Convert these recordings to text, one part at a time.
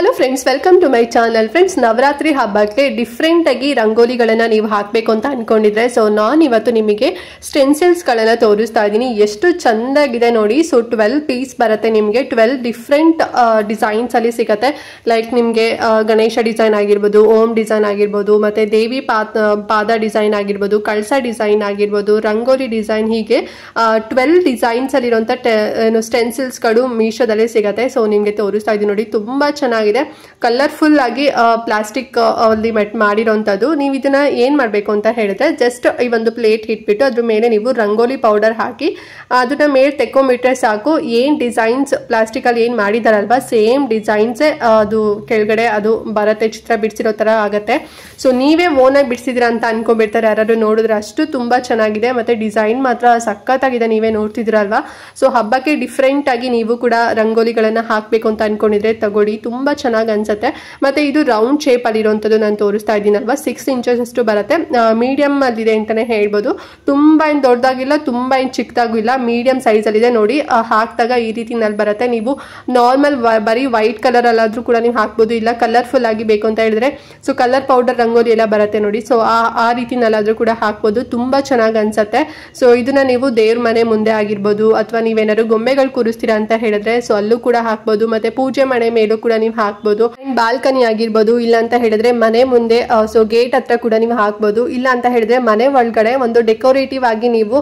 Hello friends, welcome to my channel. Friends, Navratri ಹಬ್ಬಕ್ಕೆ different ಆಗಿ ರಂಗೋಲಿಗಳನ್ನ ನೀವು ಹಾಕಬೇಕು ಅಂತ ಅನ್ಕೊಂಡಿದ್ರೆ, ಸೊ ನಾನು ಇವತ್ತು ನಿಮಗೆ ಸ್ಟೆನ್ಸಿಲ್ಸ್ಗಳನ್ನ ತೋರಿಸ್ತಾ ಇದ್ದೀನಿ. ಎಷ್ಟು ಚಂದಾಗಿದೆ ನೋಡಿ. ಸೊ 12 ಪೀಸ್ ಬರುತ್ತೆ ನಿಮಗೆ. 12 ಡಿಫ್ರೆಂಟ್ ಡಿಸೈನ್ಸ್ ಅಲ್ಲಿ ಸಿಗುತ್ತೆ. ಲೈಕ್ ನಿಮಗೆ ಗಣೇಶ ಡಿಸೈನ್ ಆಗಿರ್ಬೋದು, ಓಂ ಡಿಸೈನ್ ಆಗಿರ್ಬೋದು, ಮತ್ತೆ ದೇವಿ ಪಾದ ಡಿಸೈನ್ ಆಗಿರ್ಬೋದು, ಕಳಸ ಡಿಸೈನ್ ಆಗಿರ್ಬೋದು, ರಂಗೋಲಿ ಡಿಸೈನ್, ಹೀಗೆ 12 ಡಿಸೈನ್ಸ್ ಅಲ್ಲಿರುವಂತ ಸ್ಟೆನ್ಸಿಲ್ಸ್ಗಳು ಮೀಶೋದಲ್ಲಿ ಸಿಗುತ್ತೆ. ಸೊ ನಿಮಗೆ ತೋರಿಸ್ತಾ ಇದ್ದೀನಿ ನೋಡಿ. ತುಂಬಾ ಚೆನ್ನಾಗಿದೆ, ಕಲರ್ಫುಲ್ ಆಗಿ ಪ್ಲಾಸ್ಟಿಕ್ ಅಲ್ಲಿ ಮಾಡಿರೋಂಥದ್ದು. ನೀವು ಇದನ್ನ ಏನ್ ಮಾಡ್ಬೇಕು ಅಂತ ಹೇಳಿದ್ರೆ, ಜಸ್ಟ್ ಈ ಒಂದು ಪ್ಲೇಟ್ ಇಟ್ಬಿಟ್ಟು ಅದ್ರ ಮೇಲೆ ನೀವು ರಂಗೋಲಿ ಪೌಡರ್ ಹಾಕಿ ಅದನ್ನ ಮೇಲೆ ತೆಕ್ಕೊಂಬಿಟ್ರೆ ಸಾಕು. ಏನ್ ಡಿಸೈನ್ಸ್ ಪ್ಲಾಸ್ಟಿಕ್ ಅಲ್ಲಿ ಏನ್ ಮಾಡಿದಾರಲ್ವಾ, ಸೇಮ್ ಡಿಸೈನ್ಸ್ ಅದು ಕೆಳಗಡೆ ಅದು ಬರುತ್ತೆ, ಚಿತ್ರ ಬಿಡಿಸಿರೋ ತರ ಆಗತ್ತೆ. ಸೊ ನೀವೇ ಓನ್ ಆಗಿ ಬಿಡಿಸಿದಿರ ಅಂತ ಅನ್ಕೊಂಡ್ಬಿಡ್ತಾರೆ ಯಾರು ನೋಡಿದ್ರೆ. ಅಷ್ಟು ತುಂಬಾ ಚೆನ್ನಾಗಿದೆ, ಮತ್ತೆ ಡಿಸೈನ್ ಮಾತ್ರ ಸಖತ್ತಾಗಿದೆ, ನೀವೇ ನೋಡ್ತಿದ್ರಲ್ವಾ. ಸೊ ಹಬ್ಬಕ್ಕೆ ಡಿಫ್ರೆಂಟ್ ಆಗಿ ನೀವು ಕೂಡ ರಂಗೋಲಿಗಳನ್ನ ಹಾಕ್ಬೇಕು ಅಂತ ಅನ್ಕೊಂಡಿದ್ರೆ ತಗೊಳ್ಳಿ, ತುಂಬಾ ಚೆನ್ನಾಗಿ ಅನ್ಸುತ್ತೆ. ಮತ್ತೆ ಇದು ರೌಂಡ್ ಶೇಪ್ ಅಲ್ಲಿ ಇರುವಂತದ್ದು ನಾನು ತೋರಿಸ್ತಾ ಇದ್ದೀನಲ್ವಾ, 6 ಇಂಚಸ್ ಅಷ್ಟು ಬರುತ್ತೆ. ಮೀಡಿಯಂ ಅಲ್ಲಿದೆ ಅಂತಾನೆ ಹೇಳ್ಬೋದು. ತುಂಬಾ ಏನ್ ದೊಡ್ಡದಾಗಿಲ್ಲ, ತುಂಬಾ ಏನ್ ಚಿಕ್ಕದಾಗೂ ಇಲ್ಲ, ಮೀಡಿಯಂ ಸೈಜ್ ಅಲ್ಲಿ ಇದೆ ನೋಡಿ. ಹಾಕಿದಾಗ ಈ ರೀತಿನಲ್ಲಿ ಬರುತ್ತೆ. ನೀವು ನಾರ್ಮಲ್ ಬರೀ ವೈಟ್ ಕಲರ್ ಅಲ್ಲಾದ್ರೂ ಕೂಡ ನೀವು ಹಾಕ್ಬೋದು, ಇಲ್ಲ ಕಲರ್ಫುಲ್ ಆಗಿ ಬೇಕು ಅಂತ ಹೇಳಿದ್ರೆ ಸೊ ಕಲರ್ ಪೌಡರ್ ರಂಗೋಲಿ ಎಲ್ಲ ಬರುತ್ತೆ ನೋಡಿ. ಸೊ ಆ ರೀತಿನಲ್ಲಾದ್ರೂ ಕೂಡ ಹಾಕ್ಬೋದು, ತುಂಬಾ ಚೆನ್ನಾಗಿ ಅನ್ಸುತ್ತೆ. ಸೊ ಇದನ್ನ ನೀವು ದೇವ್ರ ಮನೆ ಮುಂದೆ ಆಗಿರ್ಬೋದು, ಅಥವಾ ನೀವೇನಾದ್ರು ಗೊಂಬೆಗಳು ಕೂರಿಸ್ತೀರಾ ಅಂತ ಹೇಳಿದ್ರೆ ಸೊ ಅಲ್ಲೂ ಕೂಡ ಹಾಕ್ಬೋದು. ಮತ್ತೆ ಪೂಜೆ ಮನೆ ಮೇಲೂ ಕೂಡ ನೀವು ಹಾಕ್ಬೋದು. ಬಾಲ್ಕನಿ ಆಗಿರ್ಬೋದು, ಇಲ್ಲ ಅಂತ ಹೇಳಿದ್ರೆ ಮನೆ ಮುಂದೆ, ಸೊ ಗೇಟ್ ಹತ್ರ ಕೂಡ ನೀವು ಹಾಕ್ಬೋದು. ಇಲ್ಲ ಅಂತ ಹೇಳಿದ್ರೆ ಮನೆ ಒಳಗಡೆ ಒಂದು ಡೆಕೋರೇಟಿವ್ ಆಗಿ ನೀವು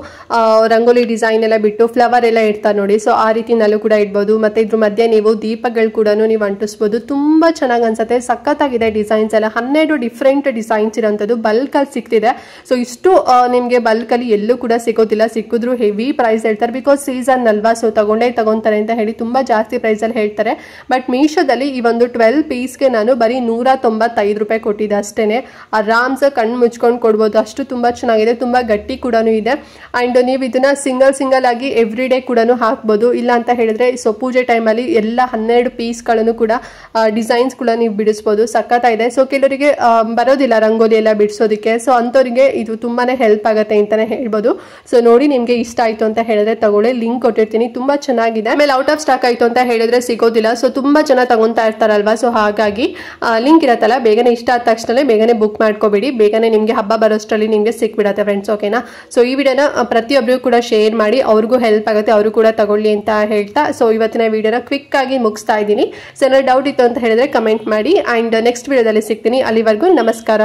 ರಂಗೋಲಿ ಡಿಸೈನ್ ಎಲ್ಲ ಬಿಟ್ಟು ಫ್ಲವರ್ ಎಲ್ಲ ಇಡ್ತಾರೆ ನೋಡಿ. ಸೊ ಆ ರೀತಿನಲ್ಲೂ ಕೂಡ ಇಡ್ಬೋದು. ಮತ್ತೆ ಇದ್ರ ಮಧ್ಯೆ ನೀವು ದೀಪಗಳು ಕೂಡ ನೀವು ಅಂಟಿಸ್ಬೋದು. ತುಂಬಾ ಚೆನ್ನಾಗಿ ಅನ್ಸುತ್ತೆ, ಸಖತ್ತಾಗಿದೆ ಡಿಸೈನ್ಸ್ ಎಲ್ಲ. 12 ಡಿಫ್ರೆಂಟ್ ಡಿಸೈನ್ಸ್ ಇರೋಂಥದ್ದು ಬಲ್ಕ್ ಅಲ್ಲಿ ಸಿಗ್ತಿದೆ. ಸೊ ಇಷ್ಟು ನಿಮ್ಗೆ ಬಲ್ಕ್ ಅಲ್ಲಿ ಎಲ್ಲೂ ಕೂಡ ಸಿಗೋದಿಲ್ಲ. ಸಿಕ್ಕಿದ್ರು ಹೆವಿ ಪ್ರೈಸ್ ಹೇಳ್ತಾರೆ, ಬಿಕಾಸ್ ಸೀಸನ್ ಅಲ್ವಾ. ಸೊ ತಗೊಂತಾರೆ ಅಂತ ಹೇಳಿ ತುಂಬಾ ಜಾಸ್ತಿ ಪ್ರೈಸ್ ಅಲ್ಲಿ ಹೇಳ್ತಾರೆ. ಬಟ್ ಮೀಶೋದಲ್ಲಿ ಈ ಒಂದು 12 ಪೀಸ್ಗೆ ನಾನು ಬರೀ 195 ರೂಪಾಯಿ ಕೊಟ್ಟಿದ್ದೆ ಅಷ್ಟೇನೆ. ಆರಾಮ್ಸೆ ಕಣ್ಣು ಮುಚ್ಕೊಂಡು ಕೊಡ್ಬೋದು, ಅಷ್ಟು ತುಂಬಾ ಚೆನ್ನಾಗಿದೆ. ತುಂಬಾ ಗಟ್ಟಿ ಕೂಡ ಇದೆ. ಅಂಡ್ ನೀವು ಇದನ್ನ ಸಿಂಗಲ್ ಆಗಿ ಎವ್ರಿ ಡೇ ಕೂಡ ಹಾಕ್ಬೋದು. ಇಲ್ಲ ಅಂತ ಹೇಳಿದ್ರೆ ಸೊ ಪೂಜೆ ಟೈಮಲ್ಲಿ ಎಲ್ಲ 12 ಪೀಸ್ಗಳನ್ನು ಕೂಡ ಡಿಸೈನ್ಸ್ ಕೂಡ ನೀವು ಬಿಡಿಸ್ಬೋದು. ಸಖತ್ತಾಗಿದೆ. ಸೊ ಕೆಲವರಿಗೆ ಬರೋದಿಲ್ಲ ರಂಗೋಲಿ ಎಲ್ಲ ಬಿಡಿಸೋದಕ್ಕೆ, ಸೊ ಅಂಥವ್ರಿಗೆ ಇದು ತುಂಬಾನೇ ಹೆಲ್ಪ್ ಆಗುತ್ತೆ ಅಂತಾನೆ ಹೇಳ್ಬೋದು. ಸೊ ನೋಡಿ, ನಿಮ್ಗೆ ಇಷ್ಟ ಆಯ್ತು ಅಂತ ಹೇಳಿದ್ರೆ ತಗೊಳ್ಳಿ, ಲಿಂಕ್ ಕೊಟ್ಟಿರ್ತೀನಿ. ತುಂಬಾ ಚೆನ್ನಾಗಿದೆ. ಆಮೇಲೆ ಔಟ್ ಆಫ್ ಸ್ಟಾಕ್ ಆಯ್ತು ಅಂತ ಹೇಳಿದ್ರೆ ಸಿಗೋದಿಲ್ಲ. ಸೊ ತುಂಬಾ ಜನ ತಗೊಂತಾ ಇರ್ತಾರಲ್ವಾ. ಸೊ ಹಾಗಾಗಿ ಲಿಂಕ್ ಇರತ್ತಲ್ಲ, ಬೇಗನೆ ಇಷ್ಟ ಆದ ತಕ್ಷಣ ಬೇಗನೆ ಬುಕ್ ಮಾಡ್ಕೋಬೇಡಿ. ಬೇಗನೆ ನಿಮ್ಗೆ ಹಬ್ಬ ಬರೋಷ್ಟರಲ್ಲಿ ನಿಮ್ಗೆ ಸಿಕ್ಬಿಡತ್ತೆ ಫ್ರೆಂಡ್ಸ್, ಓಕೆನಾ. ಸೊ ಈ ವಿಡಿಯೋನ ಪ್ರತಿಯೊಬ್ಬರಿಗೂ ಕೂಡ ಶೇರ್ ಮಾಡಿ, ಅವ್ರಿಗೂ ಹೆಲ್ಪ್ ಆಗುತ್ತೆ, ಅವರು ಕೂಡ ತಗೊಳ್ಳಿ ಅಂತ ಹೇಳ್ತಾ ಸೊ ಇವತ್ತಿನ ವಿಡಿಯೋನ ಕ್ವಿಕ್ ಆಗಿ ಮುಗಿಸ್ತಾ ಇದ್ದೀನಿ. ಸೊ ಏನಾದ್ರು ಡೌಟ್ ಇತ್ತು ಅಂತ ಹೇಳಿದ್ರೆ ಕಮೆಂಟ್ ಮಾಡಿ. ಅಂಡ್ ನೆಕ್ಸ್ಟ್ ವಿಡಿಯೋದಲ್ಲಿ ಸಿಗ್ತೀನಿ. ಅಲ್ಲಿವರೆಗೂ ನಮಸ್ಕಾರ.